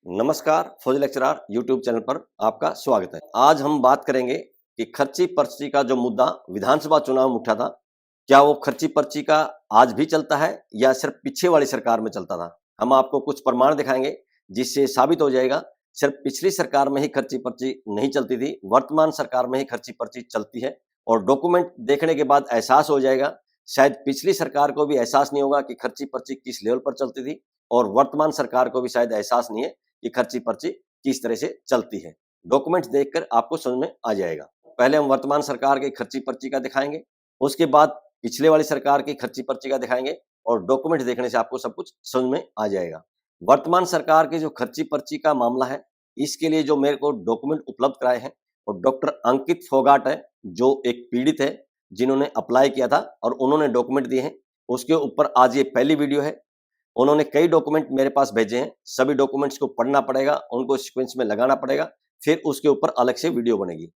नमस्कार, फौजी lecturer YouTube channel पर आपका स्वागत है। आज हम बात करेंगे कि खर्ची पर्ची का जो मुद्दा विधानसभा चुनाव में उठा था, क्या वो खर्ची पर्ची का आज भी चलता है या सिर्फ पीछे वाली सरकार में चलता था। हम आपको कुछ प्रमाण दिखाएंगे जिससे साबित हो जाएगा सिर्फ पिछली सरकार में ही खर्ची पर्ची नहीं चलती थी, वर्तमान सरकार में ही खर्ची पर्ची चलती है। और डॉक्यूमेंट देखने के बाद एहसास हो जाएगा, शायद पिछली सरकार को भी एहसास नहीं होगा कि खर्ची पर्ची किस लेवल पर चलती थी, और वर्तमान सरकार को भी शायद एहसास नहीं है कि खर्ची पर्ची किस तरह से चलती है। डॉक्यूमेंट्स देखकर आपको समझ में आ जाएगा। पहले हम वर्तमान सरकार की खर्ची पर्ची का दिखाएंगे, उसके बाद पिछले वाली सरकार की खर्ची पर्ची का दिखाएंगे, और डॉक्यूमेंट देखने से आपको सब कुछ समझ में आ जाएगा। वर्तमान सरकार की जो खर्ची पर्ची का मामला है, इसके लिए जो मेरे को डॉक्यूमेंट उपलब्ध कराए हैं, और डॉक्टर अंकित फोगाट है, जो एक पीड़ित है जिन्होंने अप्लाई किया था और उन्होंने डॉक्यूमेंट दिए हैं। उसके ऊपर आज ये पहली वीडियो है। उन्होंने कई डॉक्यूमेंट मेरे पास भेजे हैं, सभी डॉक्यूमेंट्स को पढ़ना पड़ेगा, उनको सीक्वेंस में लगाना पड़ेगा, फिर उसके ऊपर अलग से वीडियो बनेगी।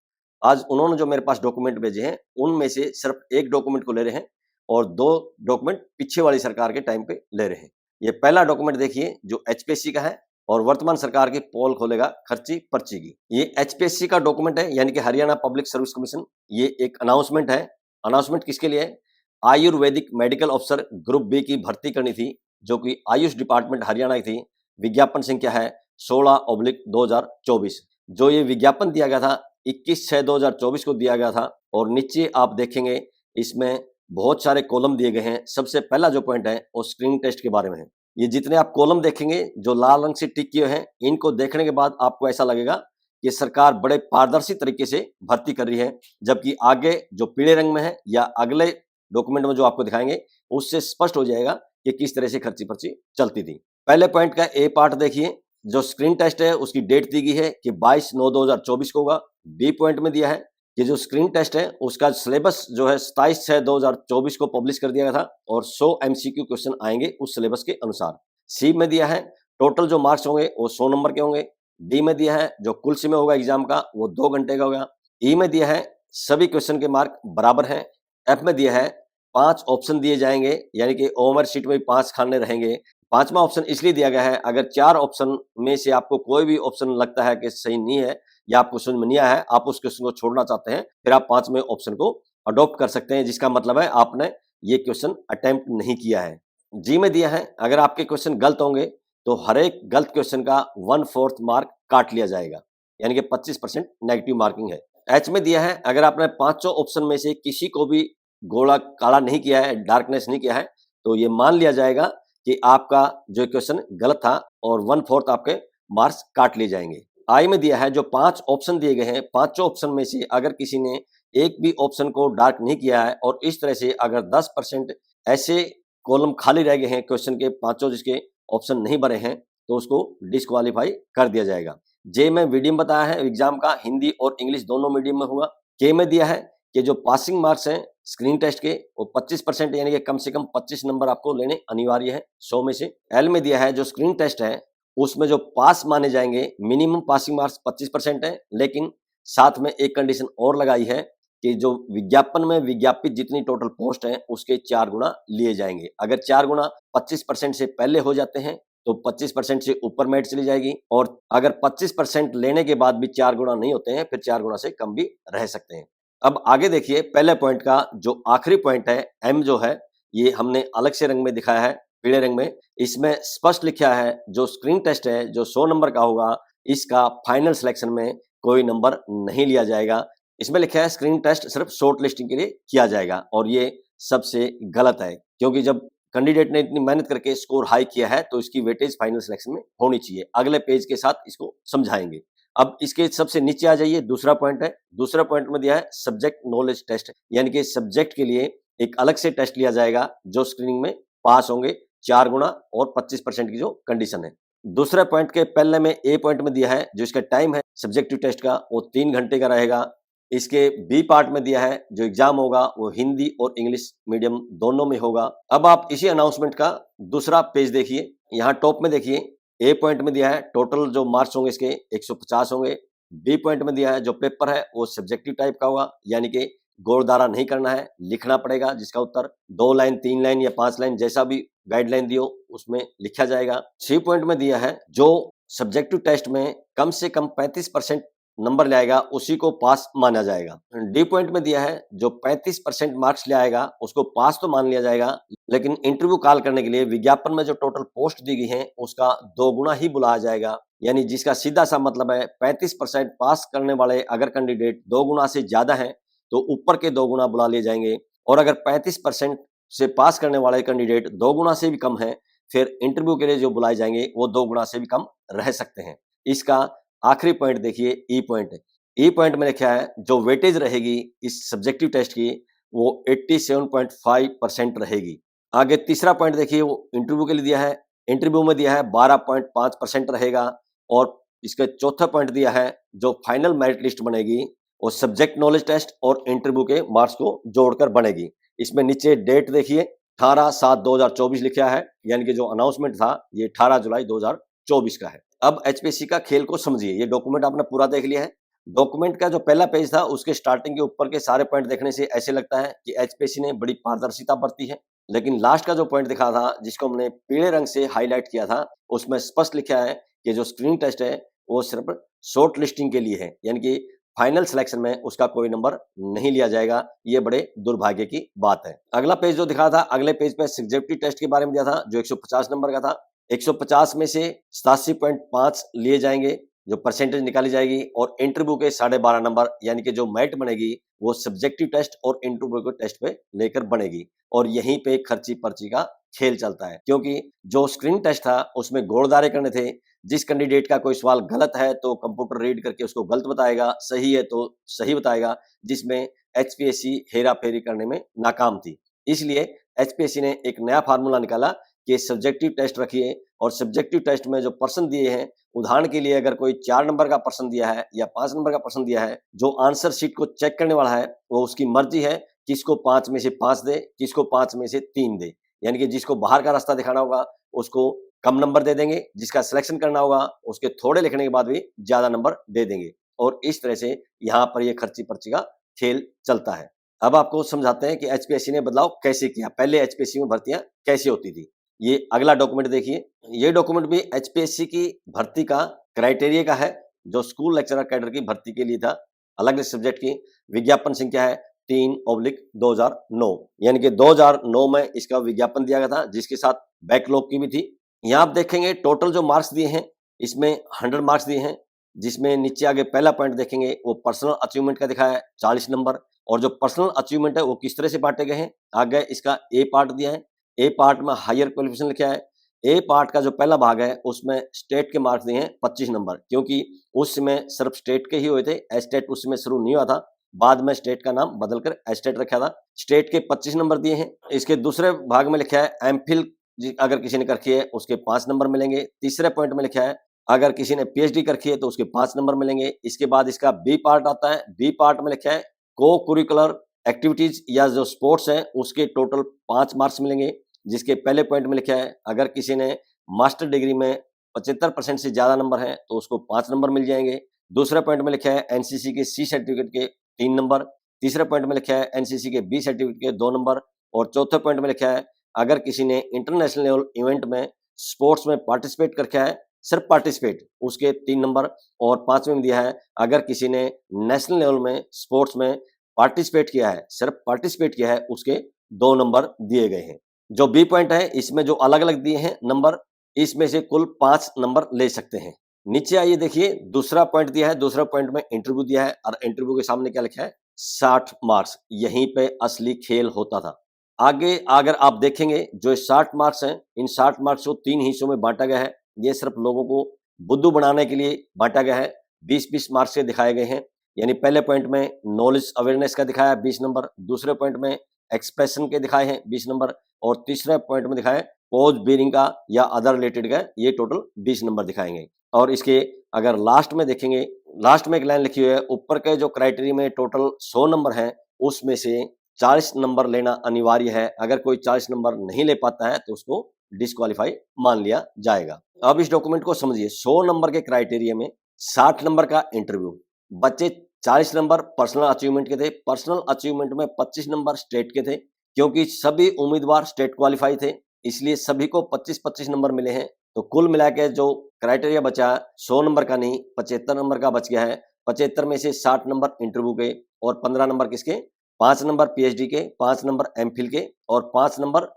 आज उन्होंने जो मेरे पास डॉक्यूमेंट भेजे हैं, उनमें से सिर्फ एक डॉक्यूमेंट को ले रहे हैं और दो डॉक्यूमेंट पीछे वाली सरकार के टाइम पे ले रहे हैं। ये पहला डॉक्यूमेंट देखिए जो एचपीएससी का है, और वर्तमान सरकार की पोल खोलेगा खर्ची पर्ची की। ये एचपीएससी का डॉक्यूमेंट है, यानी कि हरियाणा पब्लिक सर्विस कमीशन। ये एक अनाउंसमेंट है। अनाउंसमेंट किसके लिए है? Ayurvedic medical officer group B की भर्ती करनी थी, जो कि आयुष डिपार्टमेंट हरियाणा की थी। विज्ञापन संख्या है 16/2024। जो ये विज्ञापन दिया गया था 21/6/2024 को दिया गया था। और नीचे आप देखेंगे इसमें बहुत सारे कॉलम दिए गए हैं। सबसे पहला जो पॉइंट है वो स्क्रीनिंग टेस्ट के बारे में है। ये जितने आप कॉलम देखेंगे जो लाल रंग से टिक किए हैं, इनको देखने के बाद आपको ऐसा लगेगा कि सरकार बड़े पारदर्शी तरीके से भर्ती कर रही है, जबकि आगे जो पीले रंग में है या अगले डॉक्यूमेंट में जो आपको दिखाएंगे, उससे स्पष्ट हो जाएगा कि किस तरह से खर्ची पर्ची चलती थी। पहले पॉइंट का ए पार्ट देखिए, जो स्क्रीन टेस्ट है उसकी डेट दी गई है कि 22/9/2024 को होगा। बी पॉइंट में दिया है कि जो स्क्रीन टेस्ट है उसका सिलेबस जो है 27/6/2024 को पब्लिश कर दिया गया था, और 100 एमसीक्यू क्वेश्चन आएंगे उस सिलेबस के अनुसार। सी में दिया है टोटल जो मार्क्स होंगे वो 100 नंबर के होंगे। डी में दिया है जो कुल समय होगा एग्जाम का वो 2 घंटे का होगा। ई में दिया है सभी क्वेश्चन के मार्क बराबर हैं। एफ में दिया है 5 ऑप्शन दिए जाएंगे, यानी कि ओमर शीट में 5 खाने रहेंगे। पांचवा ऑप्शन इसलिए दिया गया है, अगर 4 ऑप्शन में से आपको कोई भी ऑप्शन लगता है कि सही नहीं है या आपको समझ में नहीं आया है, आप उस क्वेश्चन को छोड़ना चाहते हैं, फिर आप 5वें ऑप्शन को अडॉप्ट कर सकते हैं, जिसका मतलब है आपने ये क्वेश्चन अटेम्प्ट नहीं किया है। जी में दिया है अगर आपके क्वेश्चन गलत होंगे तो हर एक गलत क्वेश्चन का 1/4 मार्क काट लिया जाएगा, यानी कि 25% नेगेटिव मार्किंग है। एच में दिया है अगर आपने 5 ऑप्शन में से किसी को भी गोला काला नहीं किया है, डार्कनेस नहीं किया है, तो ये मान लिया जाएगा कि आपका जो क्वेश्चन गलत था और 1/4 आपके मार्क्स काट लिए जाएंगे। आई में दिया है जो 5 ऑप्शन दिए गए हैं, पांचों ऑप्शन में से अगर किसी ने एक भी ऑप्शन को डार्क नहीं किया है और इस तरह से अगर 10% ऐसे कॉलम खाली रह गए हैं क्वेश्चन के पांचों जिसके ऑप्शन नहीं भरे हैं, तो उसको डिस्क्वालीफाई कर दिया जाएगा। जे में मीडियम बताया है एग्जाम का, हिंदी और इंग्लिश दोनों मीडियम में होगा। के में दिया है कि जो पासिंग मार्क्स हैं स्क्रीन टेस्ट के वो 25%, यानी कि कम से कम 25 नंबर आपको लेने अनिवार्य है 100 में से। एल में दिया है जो स्क्रीन टेस्ट है उसमें जो पास माने जाएंगे, मिनिमम पासिंग मार्क्स 25% है, लेकिन साथ में एक कंडीशन और लगाई है कि जो विज्ञापन में विज्ञापित जितनी टोटल पोस्ट है उसके 4 गुना लिए जाएंगे। अगर 4 गुना 25% से पहले हो जाते हैं तो 25% से ऊपर मेरिट चली जाएगी, और अगर 25% लेने के बाद भी 4 गुना नहीं होते हैं, फिर 4 गुना से कम भी रह सकते हैं। अब आगे देखिए पहले पॉइंट का जो आखिरी पॉइंट है एम जो है, ये हमने अलग से रंग में दिखाया है, पीले रंग में। इसमें स्पष्ट लिखा है जो स्क्रीन टेस्ट है जो 100 नंबर का होगा, इसका फाइनल सिलेक्शन में कोई नंबर नहीं लिया जाएगा। इसमें लिखा है स्क्रीन टेस्ट सिर्फ शॉर्ट लिस्टिंग के लिए किया जाएगा, और ये सबसे गलत है, क्योंकि जब कैंडिडेट ने इतनी मेहनत करके स्कोर हाई किया है तो इसकी वेटेज फाइनल सिलेक्शन में होनी चाहिए। अगले पेज के साथ इसको समझाएंगे। अब इसके सबसे नीचे आ जाइए, दूसरा पॉइंट है। दूसरा पॉइंट में दिया है सब्जेक्ट नॉलेज टेस्ट, यानी कि सब्जेक्ट के लिए एक अलग से टेस्ट लिया जाएगा जो स्क्रीनिंग में पास होंगे 4 गुना और 25% की जो कंडीशन है। दूसरे पॉइंट के पहले में ए पॉइंट में दिया है जो इसका टाइम है सब्जेक्टिव टेस्ट का वो 3 घंटे का रहेगा। इसके बी पार्ट में दिया है जो एग्जाम होगा वो हिंदी और इंग्लिश मीडियम दोनों में होगा। अब आप इसी अनाउंसमेंट का दूसरा पेज देखिए, यहाँ टॉप में देखिए ए पॉइंट में दिया है टोटल जो मार्क्स होंगे इसके 150 होंगे। बी पॉइंट में दिया है जो पेपर है वो सब्जेक्टिव टाइप का होगा, यानी कि गोलधारा नहीं करना है, लिखना पड़ेगा जिसका उत्तर 2 लाइन 3 लाइन या 5 लाइन जैसा भी गाइडलाइन दियो उसमें लिखा जाएगा। सी पॉइंट में दिया है जो सब्जेक्टिव टेस्ट में कम से कम 35% नंबर ले आएगा उसी को पास माना जाएगा। डी पॉइंट में दिया है जो 35% मार्क्स ले आएगा उसको पास तो मान लिया जाएगा, लेकिन इंटरव्यू कॉल करने के लिए विज्ञापन में जो टोटल पोस्ट दी गई है उसका 2 गुना ही बुलाया जाएगा। यानी जिसका सीधा सा मतलब है 35% पास करने वाले अगर कैंडिडेट 2 गुना से ज्यादा है तो ऊपर के 2 गुना बुला लिए जाएंगे, और अगर 35% से पास करने वाले कैंडिडेट 2 गुना से भी कम है फिर इंटरव्यू के लिए जो बुलाए जाएंगे वो 2 गुना से भी कम रह सकते हैं। इसका आखिरी पॉइंट देखिए, ई पॉइंट। ई पॉइंट में लिखा है जो वेटेज रहेगी इस सब्जेक्टिव टेस्ट की वो 87.5% रहेगी। आगे तीसरा पॉइंट देखिए, वो इंटरव्यू के लिए दिया है, इंटरव्यू में दिया है 12.5% रहेगा। और इसका चौथा पॉइंट दिया है जो फाइनल मेरिट लिस्ट बनेगी वो सब्जेक्ट नॉलेज टेस्ट और इंटरव्यू के मार्क्स को जोड़कर बनेगी। इसमें नीचे डेट देखिए 18/7/2024 लिखा है, यानी कि जो अनाउंसमेंट था ये 18 जुलाई 2024 का है। अब एचपीएससी का खेल को समझिए। ये डॉक्यूमेंट आपने पूरा देख लिया है। डॉक्यूमेंट का जो पहला पेज था उसके स्टार्टिंग के ऊपर के सारे पॉइंट देखने से ऐसे लगता है कि एचपीएससी ने बड़ी पारदर्शिता बरती है, लेकिन लास्ट का जो पॉइंट दिखा था जिसको हमने पीले रंग से हाईलाइट किया था उसमें स्पष्ट लिखा है कि जो स्क्रीनिंग टेस्ट है वो सिर्फ शॉर्ट लिस्टिंग के लिए है, यानी कि फाइनल सिलेक्शन में उसका कोई नंबर नहीं लिया जाएगा। ये बड़े दुर्भाग्य की बात है। अगला पेज जो दिखा था, अगले पेज पे सब्जेक्टिव टेस्ट के बारे में दिया था जो 150 नंबर का था। 150 में से 87.5 लिए जाएंगे, जो परसेंटेज निकाली जाएगी, और इंटरव्यू के 12.5 नंबर यानी कि जो मेरिट बनेगी वो सब्जेक्टिव टेस्ट और इंटरव्यू के टेस्ट पे लेकर बनेगी। और यहीं पे खर्ची पर्ची का खेल चलता है, क्योंकि जो स्क्रीनिंग टेस्ट था उसमें घोड़दारे करने थे। जिस कैंडिडेट का कोई सवाल गलत है तो कंप्यूटर रीड करके उसको गलत बताएगा, सही है तो सही बताएगा, जिसमें एचपीएससी हेरा फेरी करने में नाकाम थी। इसलिए एचपीएससी ने एक नया फार्मूला निकाला कि सब्जेक्टिव टेस्ट रखिए, और सब्जेक्टिव टेस्ट में जो प्रश्न दिए हैं, उदाहरण के लिए अगर कोई 4 नंबर का प्रश्न दिया है या 5 नंबर का प्रश्न दिया है, जो आंसर शीट को चेक करने वाला है वो उसकी मर्जी है किसको 5 में से 5 दे, किसको 5 में से 3 दे। यानी कि जिसको बाहर का रास्ता दिखाना होगा उसको कम नंबर दे देंगे, जिसका सिलेक्शन करना होगा उसके थोड़े लिखने के बाद भी ज्यादा नंबर दे देंगे। और इस तरह से यहाँ पर ये खर्ची पर्ची का खेल चलता है। अब आपको समझाते हैं कि एचपीएससी ने बदलाव कैसे किया, पहले एचपीएससी में भर्तियां कैसे होती थी। ये अगला डॉक्यूमेंट देखिए। ये डॉक्यूमेंट भी एचपीएससी की भर्ती का क्राइटेरिया का है, जो स्कूल लेक्चरर कैडर की भर्ती के लिए था, अलग सब्जेक्ट की। विज्ञापन संख्या है 3/2009, यानी कि 2009 में इसका विज्ञापन दिया गया था, जिसके साथ बैकलॉग की भी थी। यहाँ आप देखेंगे टोटल जो मार्क्स दिए हैं इसमें 100 मार्क्स दिए हैं, जिसमें नीचे आगे पहला पॉइंट देखेंगे वो पर्सनल अचीवमेंट का दिखाया है 40 नंबर। और जो पर्सनल अचीवमेंट है वो किस तरह से बांटे गए हैं, आगे इसका ए पार्ट दिया है। ए पार्ट में हायर क्वालिफिकेशन लिखा है। ए पार्ट का जो पहला भाग है उसमें स्टेट के मार्क्स दिए हैं 25 नंबर, क्योंकि उस समय सिर्फ स्टेट के ही हुए थे, एस्टेट उस समय शुरू नहीं हुआ था, बाद में स्टेट का नाम बदलकर एस्टेट रखा था। स्टेट के 25 नंबर दिए हैं। इसके दूसरे भाग में लिखा है एमफिल अगर किसी ने करखी है उसके 5 नंबर मिलेंगे। तीसरे पॉइंट में लिखा है अगर किसी ने पीएचडी करखी है तो उसके 5 नंबर मिलेंगे। इसके बाद इसका बी पार्ट आता है। बी पार्ट में लिखा है को करिकुलर एक्टिविटीज या जो स्पोर्ट्स है उसके टोटल 5 मार्क्स मिलेंगे, जिसके पहले पॉइंट में लिखा है अगर किसी ने मास्टर डिग्री में 75% से ज्यादा नंबर है तो उसको 5 नंबर मिल जाएंगे। दूसरे पॉइंट में लिखा है एनसीसी के सी सर्टिफिकेट के 3 नंबर। तीसरे पॉइंट में लिखा है एनसीसी के बी सर्टिफिकेट के 2 नंबर। और चौथे पॉइंट में लिखा है अगर किसी ने इंटरनेशनल लेवल इवेंट में स्पोर्ट्स में पार्टिसिपेट करके है, सिर्फ पार्टिसिपेट, उसके 3 नंबर। और 5वें में दिया है अगर किसी ने नेशनल लेवल में स्पोर्ट्स में पार्टिसिपेट किया है, सिर्फ पार्टिसिपेट किया है, उसके 2 नंबर दिए गए हैं। जो बी पॉइंट है इसमें जो अलग अलग दिए हैं नंबर, इसमें से कुल 5 नंबर ले सकते हैं। नीचे आइए देखिए, दूसरा पॉइंट दिया है। दूसरा पॉइंट में इंटरव्यू दिया है, और इंटरव्यू के सामने क्या लिखा है 60 मार्क्स। यहीं पे असली खेल होता था। आगे अगर आप देखेंगे जो 60 मार्क्स हैं, इन 60 मार्क्स को 3 हिस्सों में बांटा गया है। ये सिर्फ लोगों को बुद्धू बनाने के लिए बांटा गया है। 20-20 मार्क्स से दिखाए गए हैं। यानी पहले पॉइंट में नॉलेज अवेयरनेस का दिखाया 20 नंबर, दूसरे पॉइंट में एक्सप्रेशन के दिखाए हैं 20 नंबर, और तीसरे पॉइंट में दिखाए पोज बीरिंग का या अदर रिलेटेड का, ये टोटल 20 नंबर दिखाएंगे। और इसके अगर लास्ट में देखेंगे, लास्ट में एक लाइन लिखी हुई है, ऊपर के जो क्राइटेरिया में टोटल 100 नंबर हैं उसमें से 40 नंबर लेना अनिवार्य है। अगर कोई 40 नंबर नहीं ले पाता है तो उसको डिस्क्वालीफाई मान लिया जाएगा। अब इस डॉक्यूमेंट को समझिए। 100 नंबर के क्राइटेरिया में 60 नंबर का इंटरव्यू, बच्चे 40 नंबर पर्सनल अचीवमेंट के थे। पर्सनल अचीवमेंट में 25 नंबर स्टेट के थे, क्योंकि सभी उम्मीदवार स्टेट क्वालिफाई थे, इसलिए सभी को 25-25 नंबर मिले हैं। तो कुल मिला के जो क्राइटेरिया बचा 100 नंबर का नहीं 75 नंबर का बच गया है। 75 में से 60 नंबर इंटरव्यू के और 15 नंबर किसके, 5 नंबर पीएचडी के, 5 नंबर एमफिल के और 5 नंबर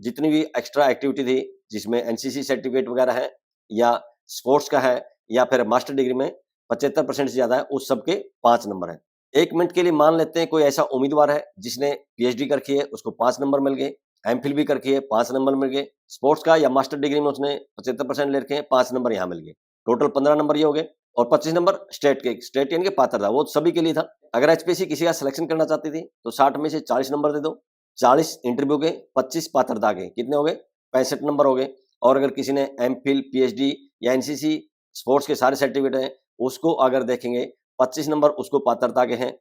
जितनी भी एक्स्ट्रा एक्टिविटी थी जिसमें एनसीसी सर्टिफिकेट वगैरह है या स्पोर्ट्स का है या फिर मास्टर डिग्री में 75% से ज्यादा है, उस सब के 5 नंबर है। 1 मिनट के लिए मान लेते हैं कोई ऐसा उम्मीदवार है जिसने पीएचडी कर रखी है, उसको 5 नंबर मिल गए, एमफिल भी कर रखी है 5 नंबर मिल गए, स्पोर्ट्स का या मास्टर डिग्री में उसने 75% ले रखे हैं, 5 नंबर यहाँ मिल गए, टोटल 15 नंबर ये हो गए और 25 नंबर स्टेट के, स्टेट यानी कि पात्रता, वो सभी के लिए था। अगर एचपीएससी किसी का सिलेक्शन करना चाहती थी तो 60 में से 40 नंबर दे दो, 40 इंटरव्यू के, 25 पात्रता के, कितने हो गए, 65 नंबर हो गए। और अगर किसी ने एमफिल पीएचडी या एनसीसी स्पोर्ट्स के सारे सर्टिफिकेट हैं, उसको अगर देखेंगे 25 नंबर उसको पात्रता के हैं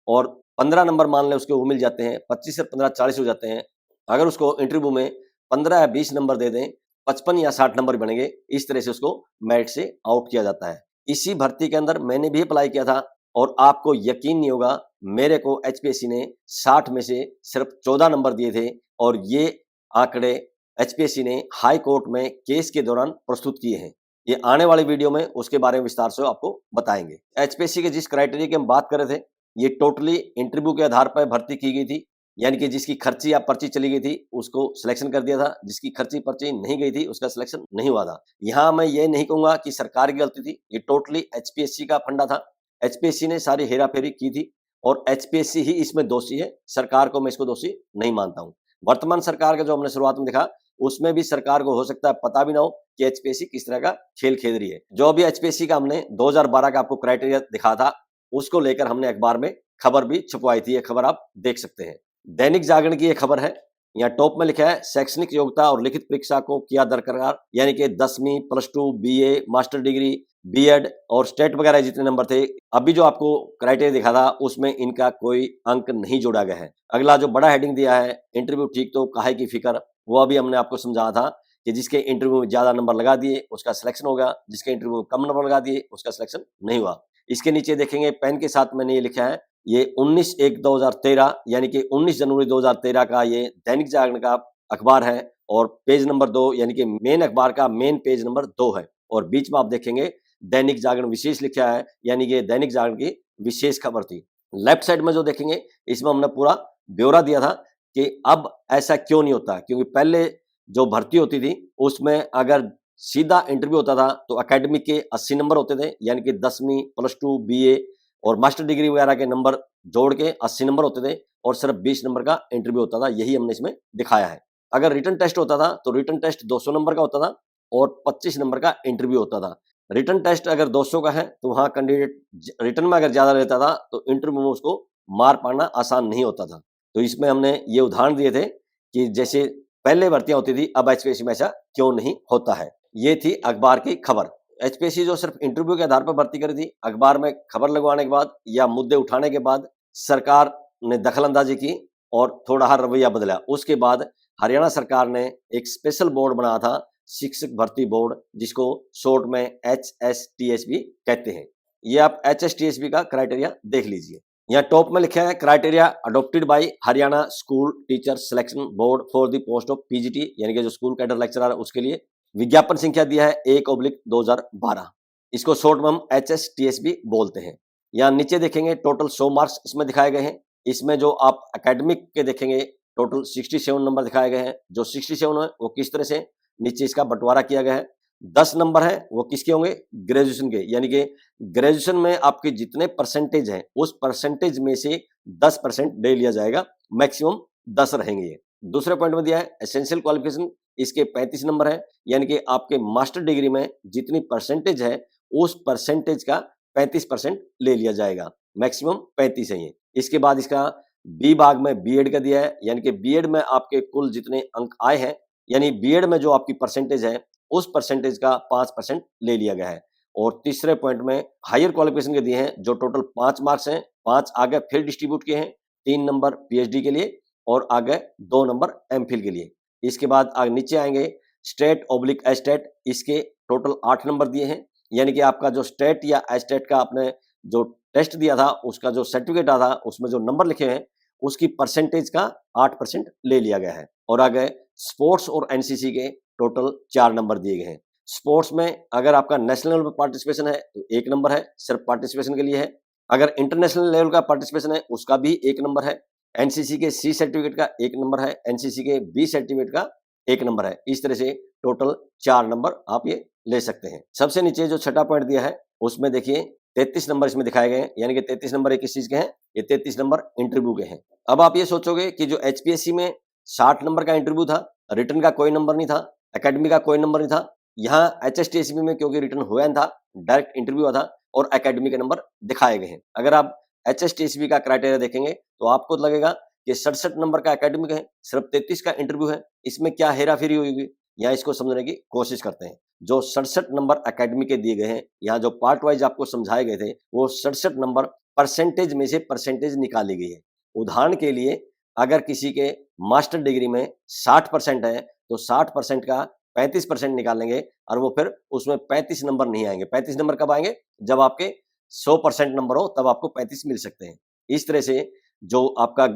और 15 नंबर मान ले उसके वो मिल जाते हैं, 25 से 15 40 हो जाते हैं। अगर उसको इंटरव्यू में 15 या 20 नंबर दे दें, 55 या 60 नंबर बनेंगे, इस तरह से उसको मेरिट से आउट किया जाता है। इसी भर्ती के अंदर मैंने भी अप्लाई किया था और आपको यकीन नहीं होगा, मेरे को एचपीएससी ने 60 में से सिर्फ 14 नंबर दिए थे और ये आंकड़े एचपीएससी ने हाई कोर्ट में केस के दौरान प्रस्तुत किए हैं। ये आने वाले वीडियो में उसके बारे में विस्तार से आपको बताएंगे। एचपीएससी के जिस क्राइटेरिया की हम बात कर रहे थे, ये टोटली इंटरव्यू के आधार पर भर्ती की गई थी, यानी कि जिसकी खर्ची या पर्ची चली गई थी उसको सिलेक्शन कर दिया था, जिसकी खर्ची पर्ची नहीं गई थी उसका सिलेक्शन नहीं हुआ था। यहाँ मैं ये नहीं कहूंगा कि सरकार की गलती थी, ये टोटली एचपीएससी का फंडा था। एचपीएससी ने सारी हेराफेरी की थी और एचपीएससी ही इसमें दोषी है, सरकार को मैं इसको दोषी नहीं मानता हूँ। वर्तमान सरकार का जो हमने शुरुआत में देखा, उसमें भी सरकार को हो सकता है पता भी ना हो कि एचपीएससी किस तरह का खेल खेल रही है। जो भी एचपीएससी का हमने 2012 का आपको क्राइटेरिया दिखा था, उसको लेकर हमने अखबार में खबर भी छपवाई थी, ये खबर आप देख सकते हैं। दैनिक जागरण की ये खबर है, यहाँ टॉप में लिखा है शैक्षणिक योग्यता और लिखित परीक्षा को किया दरकरार, यानी कि 10वीं plus 2 BA master degree BEd और स्टेट वगैरह जितने नंबर थे, अभी जो आपको क्राइटेरिया दिखा था उसमें इनका कोई अंक नहीं जोड़ा गया है। अगला जो बड़ा हेडिंग दिया है, इंटरव्यू ठीक तो काहे की फिक्र, वो अभी हमने आपको समझाया था कि जिसके इंटरव्यू में ज्यादा नंबर लगा दिए उसका सिलेक्शन होगा, जिसके इंटरव्यू में कम नंबर लगा दिए उसका सिलेक्शन नहीं हुआ। इसके नीचे देखेंगे पेन के साथ मैंने ये लिखा है, ये 19/1/2013 यानी कि 19 जनवरी 2013 का ये दैनिक जागरण का अखबार है और पेज नंबर 2 यानी कि मेन अखबार का मेन पेज नंबर 2 है और बीच में आप देखेंगे दैनिक जागरण विशेष लिखा है, यानी कि दैनिक जागरण की विशेष खबर थी। लेफ्ट साइड में जो देखेंगे इसमें हमने पूरा ब्यौरा दिया था कि अब ऐसा क्यों नहीं होता, क्योंकि पहले जो भर्ती होती थी उसमें अगर सीधा इंटरव्यू होता था तो एकेडमिक के 80 नंबर होते थे, यानी कि 10वीं प्लस 2 बीए और मास्टर डिग्री वगैरह के नंबर जोड़ के 80 नंबर होते थे और सिर्फ 20 नंबर का इंटरव्यू होता था, यही हमने इसमें दिखाया है। अगर रिटन टेस्ट होता था तो रिटन टेस्ट 200 नंबर का होता था और 25 नंबर का इंटरव्यू होता था। रिटन टेस्ट अगर 200 का है तो वहां कैंडिडेट रिटन में अगर ज्यादा रहता था तो इंटरव्यू में उसको मार पाना आसान नहीं होता था। तो इसमें हमने ये उदाहरण दिए थे कि जैसे पहले भर्तियां होती थी, अब एचपीएससी में ऐसा क्यों नहीं होता है। ये थी अखबार की खबर। एचपीएससी जो सिर्फ इंटरव्यू के आधार पर भर्ती करी थी, अखबार में खबर लगवाने के बाद या मुद्दे उठाने के बाद सरकार ने दखलंदाजी की और थोड़ा हर रवैया बदला। उसके बाद हरियाणा सरकार ने एक स्पेशल बोर्ड बनाया था, शिक्षक भर्ती बोर्ड, जिसको शॉर्ट में HSTSB कहते हैं। ये आप HSTSB का क्राइटेरिया देख लीजिए। यहाँ टॉप में लिखा है criteria adopted by Haryana school teacher selection board for the post of PGT, यानी कि जो स्कूल कैडर लेक्चरर है उसके लिए। विज्ञापन संख्या दिया है 1/2012। इसको शॉर्ट में हम HSTSB बोलते हैं। यहाँ नीचे देखेंगे टोटल 100 मार्क्स इसमें दिखाए गए हैं। इसमें जो आप एकेडमिक के देखेंगे टोटल 67 नंबर दिखाए गए हैं। जो 67 है वो किस तरह से नीचे इसका बंटवारा किया गया है। 10 नंबर है वो किसके होंगे, ग्रेजुएशन के, यानी कि ग्रेजुएशन में आपके जितने परसेंटेज हैं उस परसेंटेज में से 10% ले लिया जाएगा, मैक्सिमम 10 रहेंगे। ये दूसरे पॉइंट में दिया है एसेंशियल क्वालिफिकेशन, इसके 35 नंबर है, यानी कि आपके मास्टर डिग्री में जितनी परसेंटेज है उस परसेंटेज का 35% ले लिया जाएगा, मैक्सिमम 35 है ये। इसके बाद इसका बी भाग में बीएड का दिया है, यानी कि बीएड में आपके कुल जितने अंक आए हैं, यानी बीएड में जो आपकी परसेंटेज है उस परसेंटेज का 5% ले लिया गया है। और तीसरे पॉइंट में हायर क्वालिफिकेशन के दिए हैं, जो टोटल 5 मार्क्स हैं, 5 आगे फिर डिस्ट्रीब्यूट किए हैं, 3 नंबर पीएचडी के लिए और आगे 2 नंबर एमफिल के लिए। इसके बाद आगे नीचे आएंगे स्टेट ऑब्लिक एस्टेट, इसके टोटल 8 नंबर दिए हैं, यानी कि आपका जो स्टेट या एस्टेट का आपने जो टेस्ट दिया था उसका जो सर्टिफिकेट आता उसमें जो नंबर लिखे हैं उसकी परसेंटेज का 8% ले लिया गया है। और आगे स्पोर्ट्स और एनसीसी के टोटल 4 नंबर दिए गए हैं। स्पोर्ट्स में अगर आपका नेशनल लेवल पे पार्टिसिपेशन है तो 1 नंबर है, सिर्फ पार्टिसिपेशन के लिए है। अगर इंटरनेशनल लेवल का पार्टिसिपेशन है उसका भी 1 नंबर है। एनसीसी के सी सर्टिफिकेट का 1 नंबर है, एनसीसी के बी सर्टिफिकेट का 1 नंबर है। इस तरह से टोटल 4 नंबर आप ये ले सकते हैं। सबसे नीचे जो छठा पॉइंट दिया है उसमें देखिए 33 नंबर इसमें दिखाए गए हैं, यानी कि 33 नंबर ये किस चीज के हैं? ये 33 नंबर इंटरव्यू के हैं। अब आप ये सोचोगे कि जो एचपीएससी में 60 नंबर का इंटरव्यू था, रिटन का कोई नंबर नहीं था, एकेडमी का कोई नंबर नहीं था, यहाँ एचएसटीएसबी में क्योंकि रिटन हुआ था, डायरेक्ट इंटरव्यू था और एकेडमी के नंबर दिखाए गए हैं। अगर आप एचएसटीएसबी का क्राइटेरिया देखेंगे तो आपको लगेगा कि 67 नंबर का एकेडमिक है, सिर्फ 33 का इंटरव्यू है, इसमें क्या हेरा फेरी हुई? यहाँ इसको समझने की कोशिश करते हैं। जो 67 नंबर एकेडमी के दिए गए हैं, यहाँ जो पार्ट वाइज आपको समझाए गए थे, वो 67 नंबर परसेंटेज में से परसेंटेज निकाली गई है। उदाहरण के लिए अगर किसी के मास्टर डिग्री में 60% है तो 60% का 35% निकालेंगे और वो फिर उसमें 35 नंबर नहीं आएंगे। 35 नंबर कब आएंगे? जब आपके 100% नंबर हो तब आपको 35 मिल सकते हैं। इस तरह से जो आपका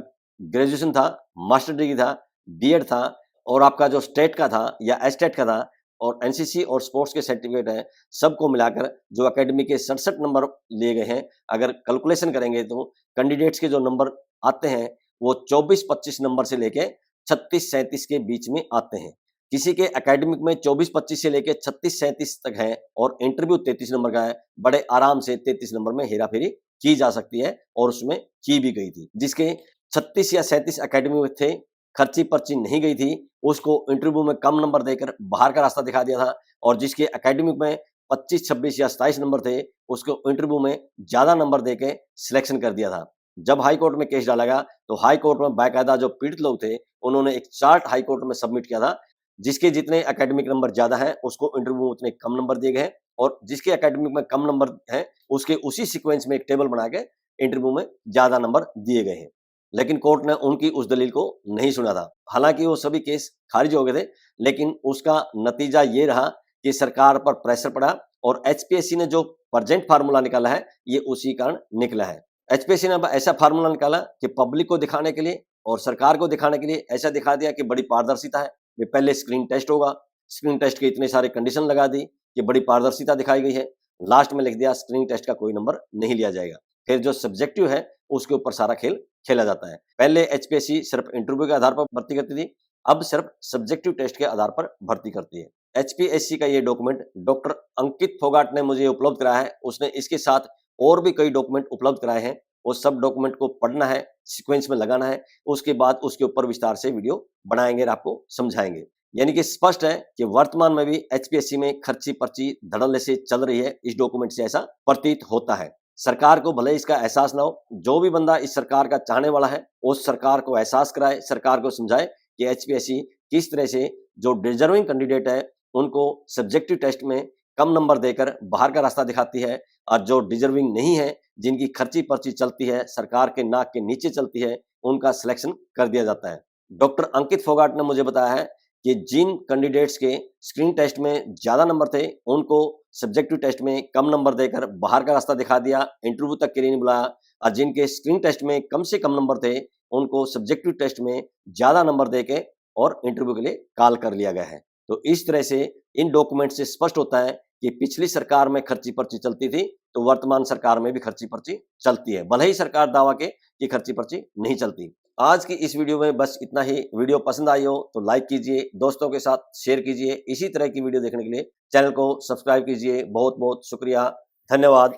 ग्रेजुएशन था, मास्टर डिग्री था, बीएड था और आपका जो स्टेट का था या एस्टेट का था और एनसीसी और स्पोर्ट्स के सर्टिफिकेट हैं, सबको मिलाकर जो एकेडमी के 67 नंबर लिए गए हैं, अगर कैलकुलेशन करेंगे तो कैंडिडेट्स के जो नंबर आते हैं वो 24-25 नंबर से लेके 36-37 के बीच में आते हैं। किसी के एकेडमिक में 24-25 से लेके 36-37 तक है और इंटरव्यू 33 नंबर का है, बड़े आराम से 33 नंबर में हेरा फेरी की जा सकती है और उसमें की भी गई थी। जिसके 36 या 37 एकेडमी में थे, खर्ची पर्ची नहीं गई थी, उसको इंटरव्यू में कम नंबर देकर बाहर का रास्ता दिखा दिया था और जिसके एकेडमिक में 25, 26 या 27 नंबर थे, उसको इंटरव्यू में ज्यादा नंबर देके सिलेक्शन कर दिया था। जब हाई कोर्ट में केस डाला गया तो हाई कोर्ट में बाकायदा जो पीड़ित लोग थे उन्होंने एक चार्ट हाई कोर्ट में सबमिट किया था, जिसके जितने एकेडमिक नंबर ज्यादा हैं उसको इंटरव्यू में उतने कम नंबर दिए गए हैं और जिसके एकेडमिक में कम नंबर हैं उसके उसी सीक्वेंस में एक टेबल बना के इंटरव्यू में ज्यादा नंबर दिए गए हैं। लेकिन कोर्ट ने उनकी उस दलील को नहीं सुना था। हालांकि वो सभी केस खारिज हो गए थे, लेकिन उसका नतीजा ये रहा कि सरकार पर प्रेशर पड़ा और एचपीएससी ने जो प्रेजेंट फार्मूला निकाला है ये उसी कारण निकला है। एचपीएससी ने अब ऐसा फार्मूला निकाला कि पब्लिक को दिखाने के लिए और सरकार को दिखाने के लिए ऐसा दिखा दिया कि बड़ी पारदर्शिता है। ये पहले स्क्रीन टेस्ट होगा, स्क्रीन टेस्ट के इतने सारे कंडीशन लगा दी कि बड़ी पारदर्शिता दिखाई गई है। लास्ट में लिख दिया स्क्रीन टेस्ट का कोई नंबर नहीं लिया जाएगा। फिर जो सब्जेक्टिव है उसके ऊपर सारा खेल खेला जाता है। पहले एचपीएससी सिर्फ इंटरव्यू के आधार पर भर्ती करती थी, अब सिर्फ सब्जेक्टिव टेस्ट के आधार पर भर्ती करती है। एचपीएससी का ये डॉक्यूमेंट डॉक्टर अंकित फोगाट ने मुझे उपलब्ध कराया है। उसने इसके साथ और भी कई डॉक्यूमेंट उपलब्ध कराए हैं। वो सब डॉक्यूमेंट को पढ़ना है, सीक्वेंस में लगाना है, उसके बाद उसके ऊपर विस्तार से वीडियो बनाएंगे और आपको समझाएंगे। यानी कि स्पष्ट है कि वर्तमान में भी एचपीएससी में खर्ची पर्ची धड़ल्ले से चल रही है। इस डॉक्यूमेंट से ऐसा प्रतीत होता है। सरकार को भले इसका एहसास ना हो, जो भी बंदा इस सरकार का चाहने वाला है उस सरकार को एहसास कराए, सरकार को समझाए कि एचपीएससी किस तरह से जो डिजर्विंग कैंडिडेट है उनको सब्जेक्टिव टेस्ट में कम नंबर देकर बाहर का रास्ता दिखाती है और जो डिजर्विंग नहीं है, जिनकी खर्ची पर्ची चलती है, सरकार के नाक के नीचे चलती है, उनका सिलेक्शन कर दिया जाता है। डॉक्टर अंकित फोगाट ने मुझे बताया है कि जिन कैंडिडेट्स के स्क्रीन टेस्ट में ज्यादा नंबर थे उनको सब्जेक्टिव टेस्ट में कम नंबर देकर बाहर का रास्ता दिखा दिया, इंटरव्यू तक के लिए नहीं बुलाया और जिनके स्क्रीन टेस्ट में कम से कम नंबर थे उनको सब्जेक्टिव टेस्ट में ज्यादा नंबर देके और इंटरव्यू के लिए कॉल कर लिया गया है। तो इस तरह से इन डॉक्यूमेंट से स्पष्ट होता है कि पिछली सरकार में खर्ची पर्ची चलती थी तो वर्तमान सरकार में भी खर्ची पर्ची चलती है, भले ही सरकार दावा के कि खर्ची पर्ची नहीं चलती। आज की इस वीडियो में बस इतना ही। वीडियो पसंद आई हो तो लाइक कीजिए, दोस्तों के साथ शेयर कीजिए। इसी तरह की वीडियो देखने के लिए चैनल को सब्सक्राइब कीजिए। बहुत बहुत शुक्रिया, धन्यवाद,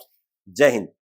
जय हिंद।